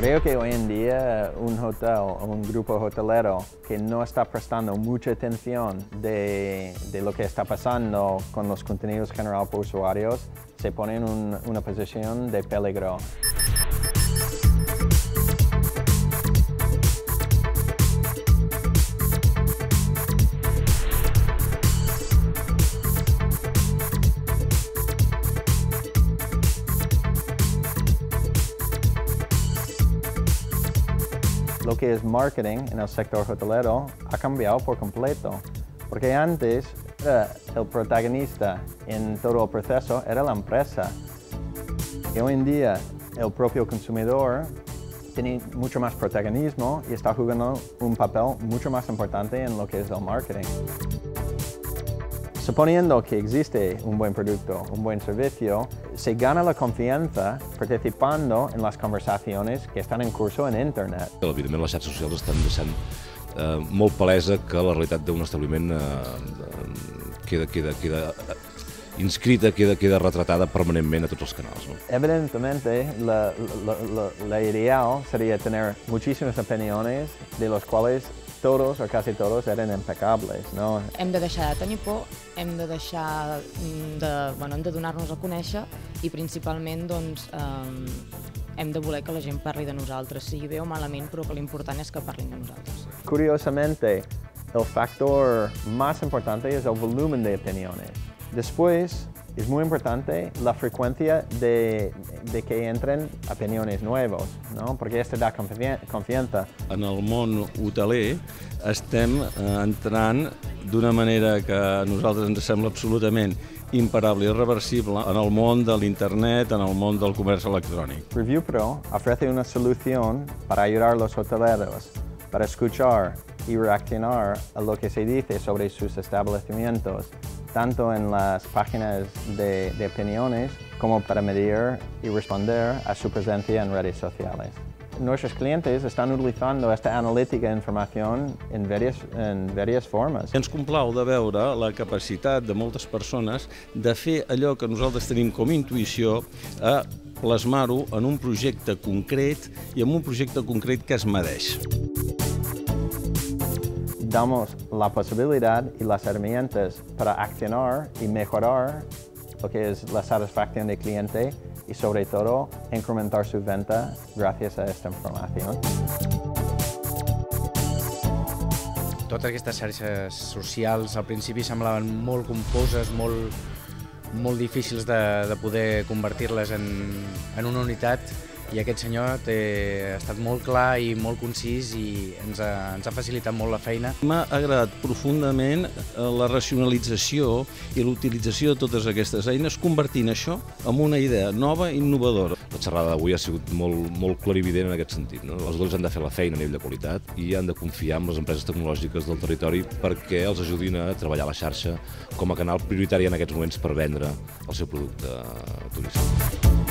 Creo que hoy en día un hotel o un grupo hotelero que no está prestando mucha atención de lo que está pasando con los contenidos generados por usuarios se pone en una posición de peligro. Lo que es marketing en el sector hotelero ha cambiado por completo, porque antes el protagonista en todo el proceso era la empresa. Y hoy en día el propio consumidor tiene mucho más protagonismo y está jugando un papel mucho más importante en lo que es el marketing. Suponiendo que existe un buen producto, un buen servicio, se gana la confiança participando en las conversaciones que estan en curso en internet. Evidentment, les xarxes socials estan deixant molt palesa que la realitat d'un establiment queda inscrita, queda retratada permanentment a tots els canals. ¿No? Evidentemente, la ideal sería tener muchísimas opiniones de los cuales todos o casi todos eren impecables, no? Hem de deixar de tenir por, hem de deixar de donar-nos a conèixer i principalment doncs, hem de voler que la gent parli de nosaltres, sigui bé o malament, però que l'important és que parlin de nosaltres. Curiosamente, el factor más importante es el volumen de opiniones. Después, es muy importante la frecuencia de que entren opiniones nuevas, ¿no? Porque esto da confiança. En el món hoteler estem entrant d'una manera que a nosaltres ens sembla absolutament imparable i irreversible en el món de l'internet, en el món del comerç electrònic. ReviewPro ofrece una solución para ayudar a los hoteleros para escuchar y reaccionar a lo que se dice sobre sus establecimientos, tanto en las páginas de opiniones como para medir y responder a su presencia en redes sociales. Nuestros clientes están utilizando esta analítica de información en varias formas. Ens complau de veure la capacitat de moltes persones de fer allò que nosaltres tenim com a intuïció a plasmar-ho en un projecte concret i en un projecte concret que es medeix. Damos la posibilidad y las herramientas para accionar y mejorar lo que es la satisfacción del cliente y sobre todo incrementar su venta gracias a esta información. Totes aquestes xarxes socials al principi semblaven molt confoses, molt difícils de poder convertir-les en una unitat, i aquest senyor ha estat molt clar i molt concís i ens ha facilitat molt la feina. M'ha agradat profundament la racionalització i l'utilització de totes aquestes eines, convertint això en una idea nova i innovadora. La xerrada d'avui ha sigut molt clarivident en aquest sentit. No? Els hotels han de fer la feina a nivell de qualitat i han de confiar en les empreses tecnològiques del territori perquè els ajudin a treballar la xarxa com a canal prioritari en aquests moments per vendre el seu producte turístic.